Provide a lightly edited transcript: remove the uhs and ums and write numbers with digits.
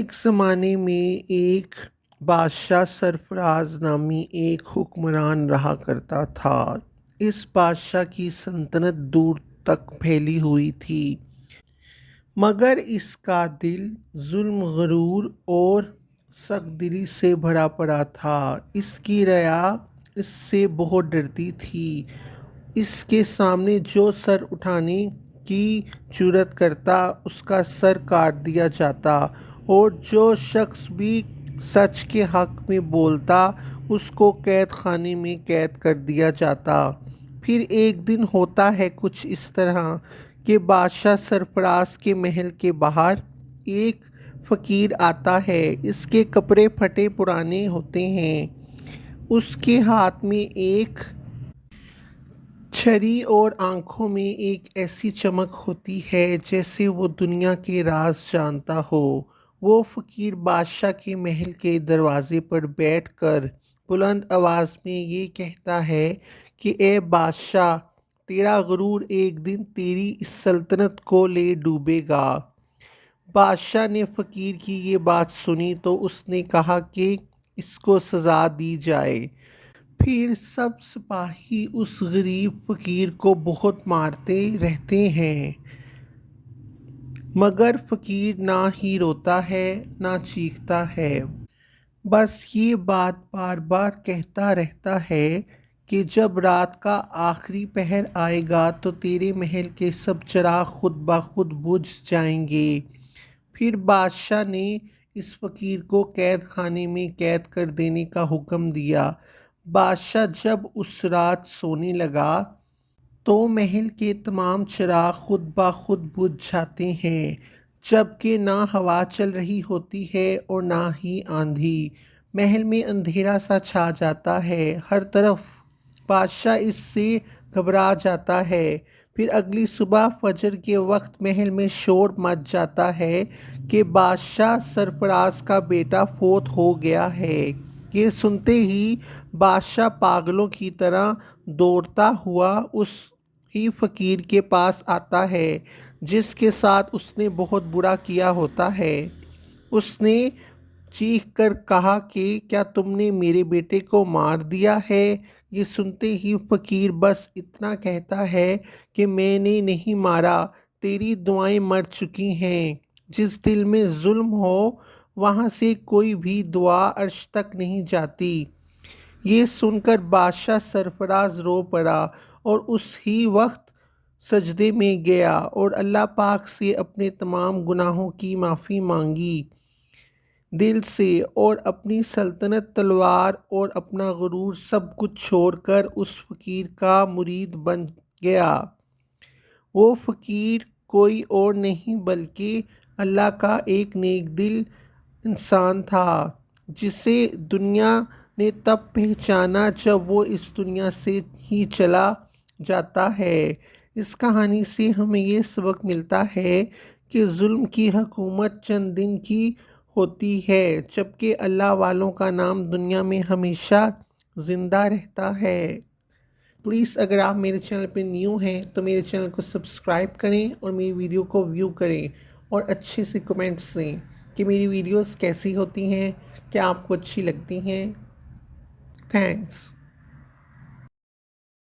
ایک زمانے میں ایک بادشاہ سرفراز نامی ایک حکمران رہا کرتا تھا۔ اس بادشاہ کی سلطنت دور تک پھیلی ہوئی تھی، مگر اس کا دل ظلم، غرور اور سخت دلی سے بھرا پڑا تھا۔ اس کی رعایا اس سے بہت ڈرتی تھی۔ اس کے سامنے جو سر اٹھانے کی جرات کرتا اس کا سر کاٹ دیا جاتا، اور جو شخص بھی سچ کے حق میں بولتا اس کو قید خانے میں قید کر دیا جاتا۔ پھر ایک دن ہوتا ہے کچھ اس طرح کہ بادشاہ سرفراز کے محل کے باہر ایک فقیر آتا ہے۔ اس کے کپڑے پھٹے پرانے ہوتے ہیں، اس کے ہاتھ میں ایک چھری اور آنکھوں میں ایک ایسی چمک ہوتی ہے جیسے وہ دنیا کے راز جانتا ہو۔ وہ فقیر بادشاہ کے محل کے دروازے پر بیٹھ کر بلند آواز میں یہ کہتا ہے کہ اے بادشاہ، تیرا غرور ایک دن تیری اس سلطنت کو لے ڈوبے گا۔ بادشاہ نے فقیر کی یہ بات سنی تو اس نے کہا کہ اس کو سزا دی جائے۔ پھر سب سپاہی اس غریب فقیر کو بہت مارتے رہتے ہیں، مگر فقیر نہ ہی روتا ہے نہ چیختا ہے، بس یہ بات بار بار کہتا رہتا ہے کہ جب رات کا آخری پہر آئے گا تو تیرے محل کے سب چراغ خود بخود بجھ جائیں گے۔ پھر بادشاہ نے اس فقیر کو قید خانے میں قید کر دینے کا حکم دیا۔ بادشاہ جب اس رات سونے لگا تو محل کے تمام چراغ خود بخود بجھ جاتے ہیں، جبکہ نہ ہوا چل رہی ہوتی ہے اور نہ ہی آندھی۔ محل میں اندھیرا سا چھا جاتا ہے، ہر طرف۔ بادشاہ اس سے گھبرا جاتا ہے۔ پھر اگلی صبح فجر کے وقت محل میں شور مچ جاتا ہے کہ بادشاہ سرفراز کا بیٹا فوت ہو گیا ہے۔ یہ سنتے ہی بادشاہ پاگلوں کی طرح دوڑتا ہوا اس ہی فقیر کے پاس آتا ہے جس کے ساتھ اس نے بہت برا کیا ہوتا ہے۔ اس نے چیخ کر کہا کہ کیا تم نے میرے بیٹے کو مار دیا ہے؟ یہ سنتے ہی فقیر بس اتنا کہتا ہے کہ میں نے نہیں مارا، تیری دعائیں مر چکی ہیں۔ جس دل میں ظلم ہو وہاں سے کوئی بھی دعا عرش تک نہیں جاتی۔ یہ سن کر بادشاہ سرفراز رو پڑا اور اس ہی وقت سجدے میں گیا اور اللہ پاک سے اپنے تمام گناہوں کی معافی مانگی دل سے، اور اپنی سلطنت، تلوار اور اپنا غرور سب کچھ چھوڑ کر اس فقیر کا مرید بن گیا۔ وہ فقیر کوئی اور نہیں بلکہ اللہ کا ایک نیک دل انسان تھا، جسے دنیا نے تب پہچانا جب وہ اس دنیا سے ہی چلا جاتا ہے۔ اس کہانی سے ہمیں یہ سبق ملتا ہے کہ ظلم کی حکومت چند دن کی ہوتی ہے، جبکہ اللہ والوں کا نام دنیا میں ہمیشہ زندہ رہتا ہے۔ پلیز اگر آپ میرے چینل پہ نیو ہیں تو میرے چینل کو سبسکرائب کریں اور میری ویڈیو کو ویو کریں، اور اچھے سے کمنٹس دیں کہ میری ویڈیوز کیسی ہوتی ہیں، کیا آپ کو اچھی لگتی ہیں۔ تھینکس۔